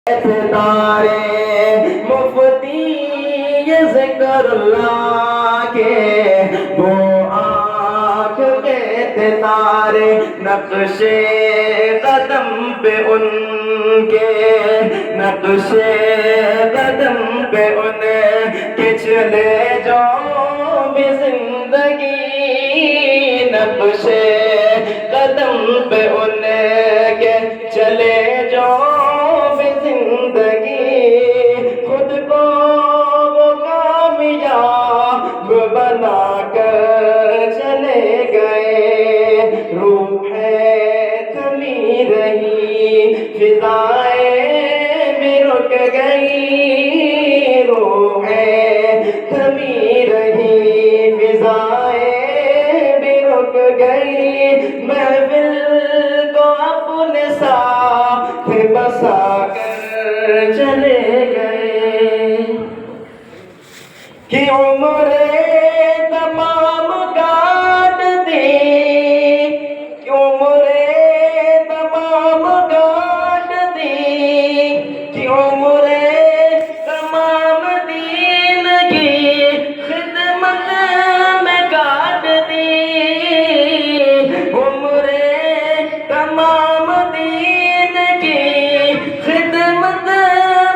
تارے مفتی ذکر اللہ کے وہ آنکھ میں تارے نقش قدم پہ ان کے نقش قدم پہ ان کے چلے جاؤ بھی زندگی نقش قدم پہ ان کے چلے جاؤ زندگی خود کو وہ کامیاب بنا کر چلے گئے روح تھمی رہی فضائیں بھی رک گئی روح تھمی رہی فضائیں بھی رک گئی محفل کو اپنے ساتھ بسا چلے گئے کہ عمریں تمام کاٹ دی کہ عمریں تمام کاٹ دی کہ عمریں تمام دین کی خدمت میں کاٹ دی عمریں تمام دین کی خدمت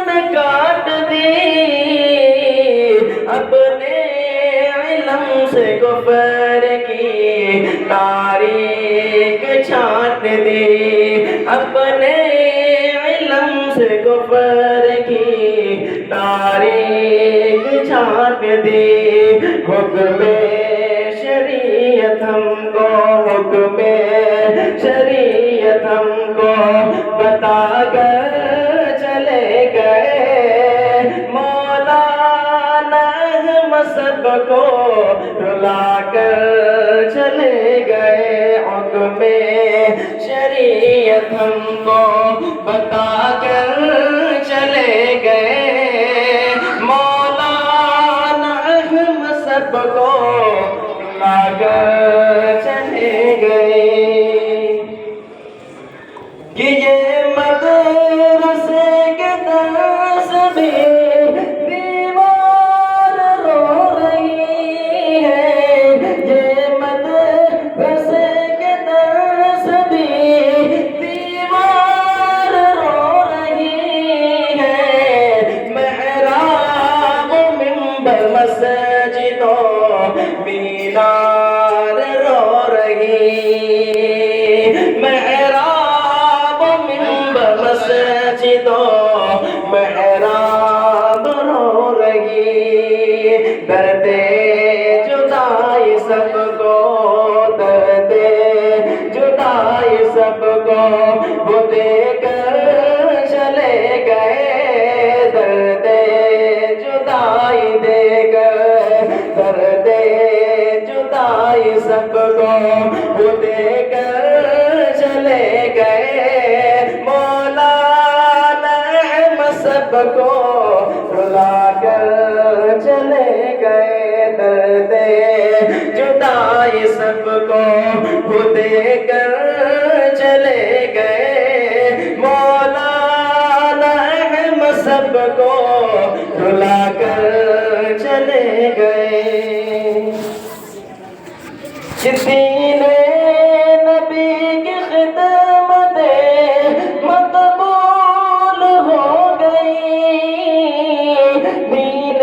میں کاٹ دی اپنے علم سے کفر کی تاریخ چھانٹ دی اپنے علم سے کفر کی تاریخ چھانٹ دی حکم شریعت ہم کو حکم شریعت ہم کو بتا کر چلے گئے مولانا سب کو رلا کر چلے گئے حکم شریعت ہم کو بتا کر چلے گئے مولانا سب کو رلا کر چلے گئے کہ یہ مدرسے کے درس بھی دیوار رو رہی ہے یہ مدرسے کے درس بھی دیوار رو رہی ہے محراب منبر مسجد و مینار رو رہی محراب مسجد و محراب رو رہی درد جدائی سب کو درد جدائی سب کو وہ دے کر چلے گئے درد جدائی دے کر درد جدائی سب کو وہ دے کر چلے گئے مولانا سب کو رلا کر چلے گئے درد جدائی سب کو وہ دے کر چلے گئے مولانا سب کو رلا کر چلے گئے دین نبی کی خدمت مقبول ہو گئی دین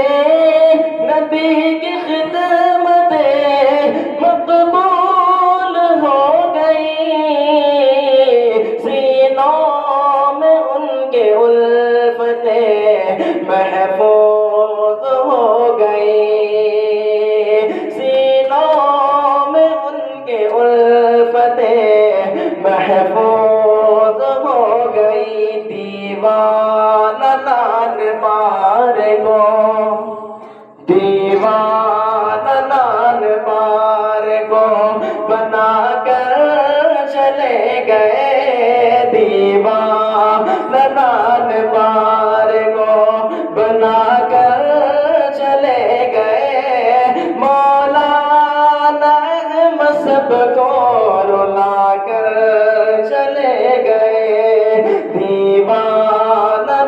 نبی کی خدمت مقبول ہو گئی سینوں میں ان کے الفتیں محفوظ ہو گئی الفتیں محفوظ ہو گئی دیوانہ لال پار کو دیوانہ لال پار کو بنا کر چلے گئے دیوانہ لال پار کو بنا کر چلے گئے مولانا سب کو رلا کر چلے گئے دیوانہ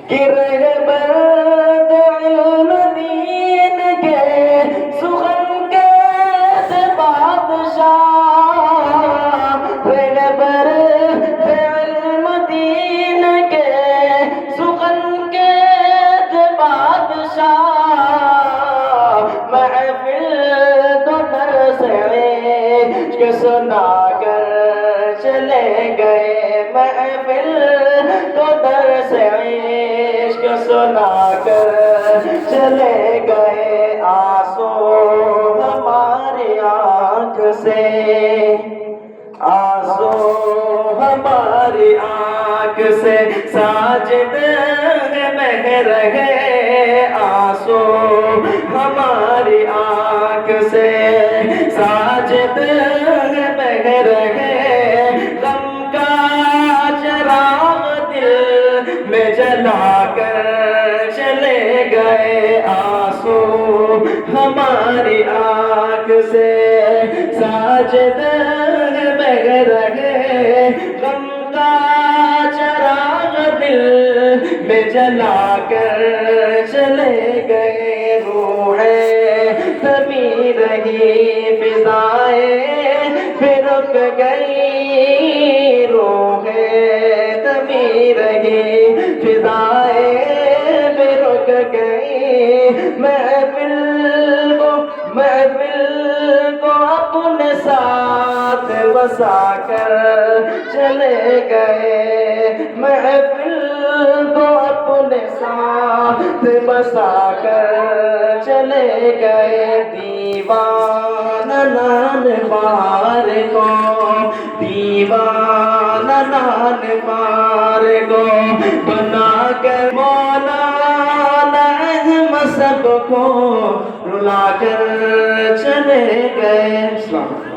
کہ رہبر علم دین کے سخن کے بادشاہ، رہبر علم دین کے سخن کے بادشاہ، محفل تو درس عشق سنا کر چلے گئے، محفل تو درس عشق سنا کر چلے گئے، آنسو ہماری آنکھ سے، آنسو ہماری آنکھ سے ساجد بہہ رہے، آنسو ہماری آنکھ سے ساجد بہہ رہے، غم کا چراغ دل میں جلا کر چلے گئے، آنسو ہماری آنکھ سے ساجد بہہ رہے، غم کا چراغ دل میں جلا کر چلے گئے، روحیں تھمی رہی فضائیں پھر رک گئی، روحیں تھمی رہی فضائیں پھر رک گئی، محفل کو اپنے ساتھ بسا کر چلے گئے، محفل کو اپنے ساتھ بسا کر چلے گئے، دیوانہ نان مار کو، دیوانہ نان مار کو بنا کر مولانا احمد سب کو رلا کر چلے گئے۔